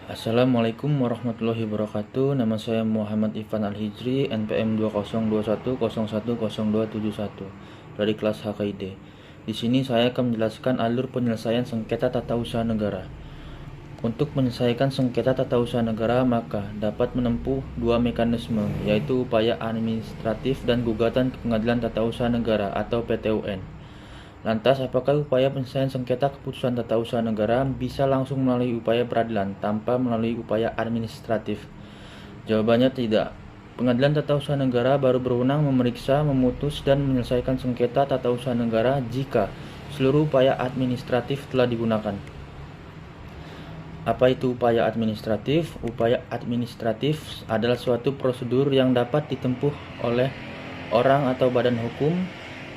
Assalamualaikum warahmatullahi wabarakatuh. Nama saya Muhammad Ifan Al-Hijri, NPM 2021010271 dari kelas HKID. Di sini saya akan menjelaskan alur penyelesaian sengketa tata usaha negara. Untuk menyelesaikan sengketa tata usaha negara, maka dapat menempuh dua mekanisme, yaitu upaya administratif dan gugatan ke Pengadilan Tata Usaha Negara atau PTUN. Lantas, apakah upaya penyelesaian sengketa keputusan tata usaha negara bisa langsung melalui upaya peradilan tanpa melalui upaya administratif? Jawabannya tidak. Pengadilan Tata Usaha Negara baru berwenang memeriksa, memutus, dan menyelesaikan sengketa tata usaha negara jika seluruh upaya administratif telah digunakan. Apa itu upaya administratif? Upaya administratif adalah suatu prosedur yang dapat ditempuh oleh orang atau badan hukum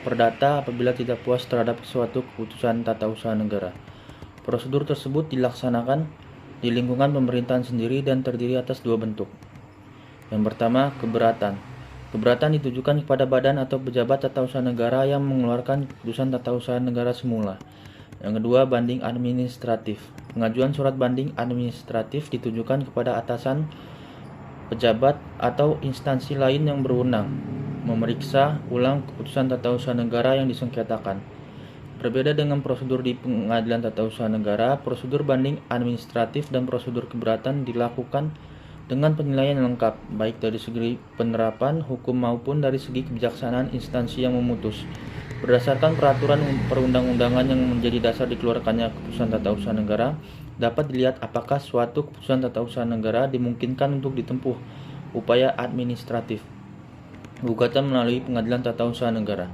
perdata apabila tidak puas terhadap suatu keputusan tata usaha negara. Prosedur tersebut dilaksanakan di lingkungan pemerintahan sendiri dan terdiri atas dua bentuk. Yang pertama, keberatan. Keberatan ditujukan kepada badan atau pejabat tata usaha negara yang mengeluarkan keputusan tata usaha negara semula. Yang kedua, banding administratif. Pengajuan surat banding administratif ditujukan kepada atasan, pejabat, atau instansi lain yang berwenang memeriksa ulang keputusan tata usaha negara yang disengketakan. Berbeda dengan prosedur di Pengadilan Tata Usaha Negara, prosedur banding administratif dan prosedur keberatan dilakukan dengan penilaian lengkap, baik dari segi penerapan hukum maupun dari segi kebijaksanaan instansi yang memutus. Berdasarkan peraturan perundang-undangan yang menjadi dasar dikeluarkannya keputusan tata usaha negara, dapat dilihat apakah suatu keputusan tata usaha negara dimungkinkan untuk ditempuh upaya administratif. Gugatan melalui Pengadilan Tata Usaha Negara.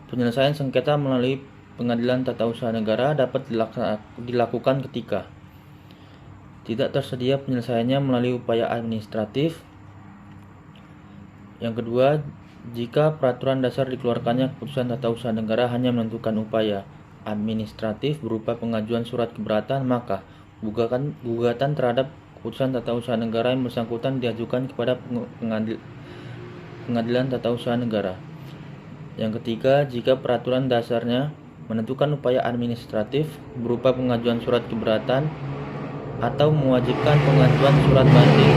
Penyelesaian sengketa melalui Pengadilan Tata Usaha Negara dapat dilakukan ketika tidak tersedia penyelesaiannya melalui upaya administratif. Yang kedua, jika peraturan dasar dikeluarkannya keputusan tata usaha negara hanya menentukan upaya administratif berupa pengajuan surat keberatan, maka gugatan terhadap keputusan tata usaha negara yang bersangkutan diajukan kepada Pengadilan Tata Usaha Negara. Yang ketiga, jika peraturan dasarnya menentukan upaya administratif berupa pengajuan surat keberatan atau mewajibkan pengajuan surat banding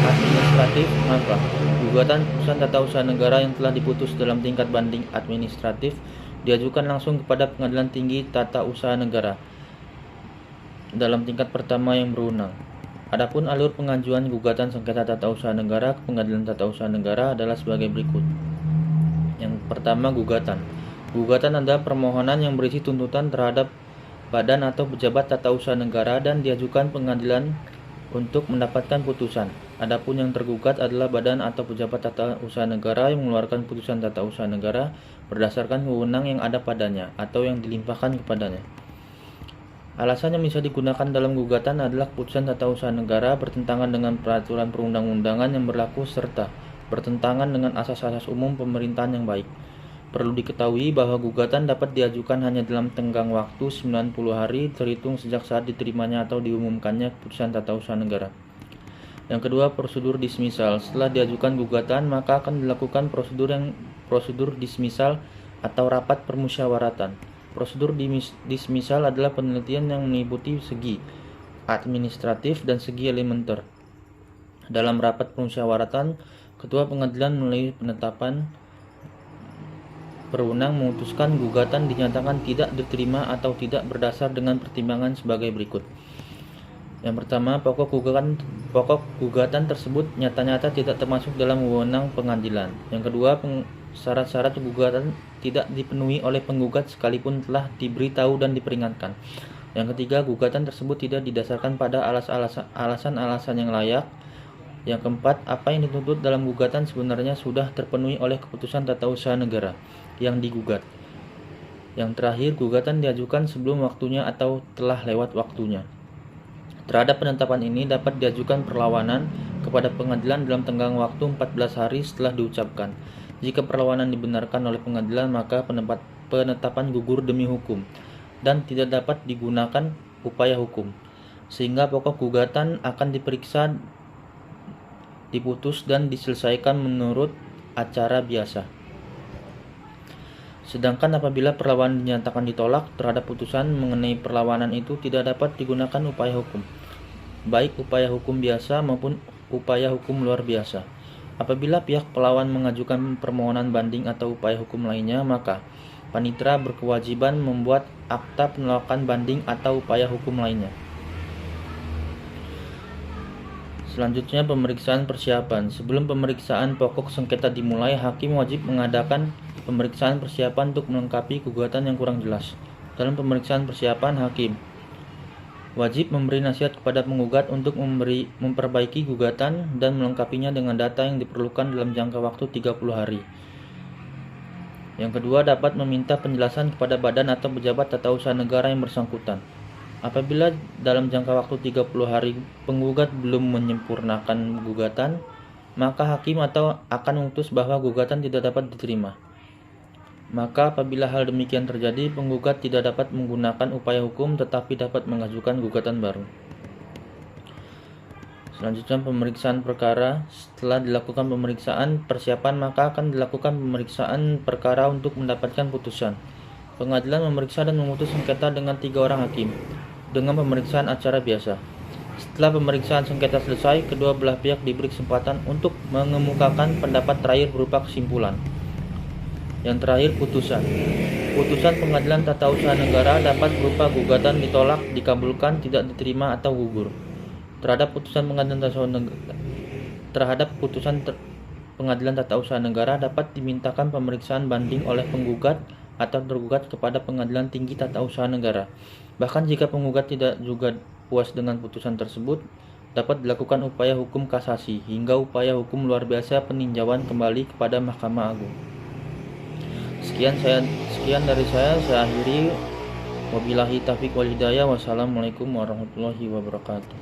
administratif, maka gugatan keputusan tata usaha negara yang telah diputus dalam tingkat banding administratif diajukan langsung kepada Pengadilan Tinggi Tata Usaha Negara dalam tingkat pertama yang berwenang. Adapun alur pengajuan gugatan sengketa tata usaha negara ke Pengadilan Tata Usaha Negara adalah sebagai berikut. Yang pertama, gugatan. Gugatan adalah permohonan yang berisi tuntutan terhadap badan atau pejabat tata usaha negara dan diajukan pengadilan untuk mendapatkan putusan. Adapun yang tergugat adalah badan atau pejabat tata usaha negara yang mengeluarkan putusan tata usaha negara berdasarkan wewenang yang ada padanya atau yang dilimpahkan kepadanya. Alasan yang bisa digunakan dalam gugatan adalah keputusan tata usaha negara bertentangan dengan peraturan perundang-undangan yang berlaku serta bertentangan dengan asas-asas umum pemerintahan yang baik. Perlu diketahui bahwa gugatan dapat diajukan hanya dalam tenggang waktu 90 hari terhitung sejak saat diterimanya atau diumumkannya keputusan tata usaha negara. Yang kedua, prosedur dismisal. Setelah diajukan gugatan, maka akan dilakukan prosedur dismisal atau rapat permusyawaratan. Prosedur dismisal adalah penelitian yang meliputi segi administratif dan segi elementer. Dalam rapat permusyawaratan, ketua pengadilan melalui penetapan berwenang memutuskan gugatan dinyatakan tidak diterima atau tidak berdasar dengan pertimbangan sebagai berikut. Yang pertama, pokok gugatan tersebut nyata-nyata tidak termasuk dalam wewenang pengadilan. Yang kedua, syarat-syarat gugatan tidak dipenuhi oleh penggugat sekalipun telah diberitahu dan diperingatkan. Yang ketiga, gugatan tersebut tidak didasarkan pada alasan-alasan yang layak. Yang keempat, apa yang dituntut dalam gugatan sebenarnya sudah terpenuhi oleh keputusan tata usaha negara yang digugat. Yang terakhir, gugatan diajukan sebelum waktunya atau telah lewat waktunya. Terhadap penetapan ini dapat diajukan perlawanan kepada pengadilan dalam tenggang waktu 14 hari setelah diucapkan. Jika perlawanan dibenarkan oleh pengadilan, maka penetapan gugur demi hukum dan tidak dapat digunakan upaya hukum, sehingga pokok gugatan akan diperiksa, diputus, dan diselesaikan menurut acara biasa. Sedangkan apabila perlawanan dinyatakan ditolak terhadap putusan mengenai perlawanan itu tidak dapat digunakan upaya hukum. baik upaya hukum biasa maupun upaya hukum luar biasa. Apabila pihak pelawan mengajukan permohonan banding atau upaya hukum lainnya, maka panitera berkewajiban membuat akta penolakan banding atau upaya hukum lainnya. Selanjutnya, pemeriksaan persiapan. Sebelum pemeriksaan pokok sengketa dimulai, hakim wajib mengadakan pemeriksaan persiapan untuk melengkapi gugatan yang kurang jelas. Dalam pemeriksaan persiapan, hakim wajib memberi nasihat kepada penggugat untuk memperbaiki gugatan dan melengkapinya dengan data yang diperlukan dalam jangka waktu 30 hari. Yang kedua, dapat meminta penjelasan kepada badan atau pejabat tata usaha negara yang bersangkutan. Apabila dalam jangka waktu 30 hari penggugat belum menyempurnakan gugatan, maka hakim akan memutus bahwa gugatan tidak dapat diterima. Maka apabila hal demikian terjadi, penggugat tidak dapat menggunakan upaya hukum tetapi dapat mengajukan gugatan baru. Selanjutnya, pemeriksaan perkara. Setelah dilakukan pemeriksaan persiapan, maka akan dilakukan pemeriksaan perkara untuk mendapatkan putusan. Pengadilan memeriksa dan memutus sengketa dengan 3 orang hakim dengan pemeriksaan acara biasa. Setelah pemeriksaan sengketa selesai, kedua belah pihak diberi kesempatan untuk mengemukakan pendapat terakhir berupa kesimpulan. Yang terakhir, putusan. Putusan pengadilan tata usaha negara dapat berupa gugatan ditolak, dikabulkan, tidak diterima, atau gugur. Terhadap putusan pengadilan tata usaha negara dapat dimintakan pemeriksaan banding oleh penggugat atau tergugat kepada Pengadilan Tinggi Tata Usaha Negara. Bahkan jika penggugat tidak juga puas dengan putusan tersebut, dapat dilakukan upaya hukum kasasi hingga upaya hukum luar biasa peninjauan kembali kepada Mahkamah Agung. Sekian dari saya akhiri. Wabillahi taufiq wal hidayah. Wassalamualaikum warahmatullahi wabarakatuh.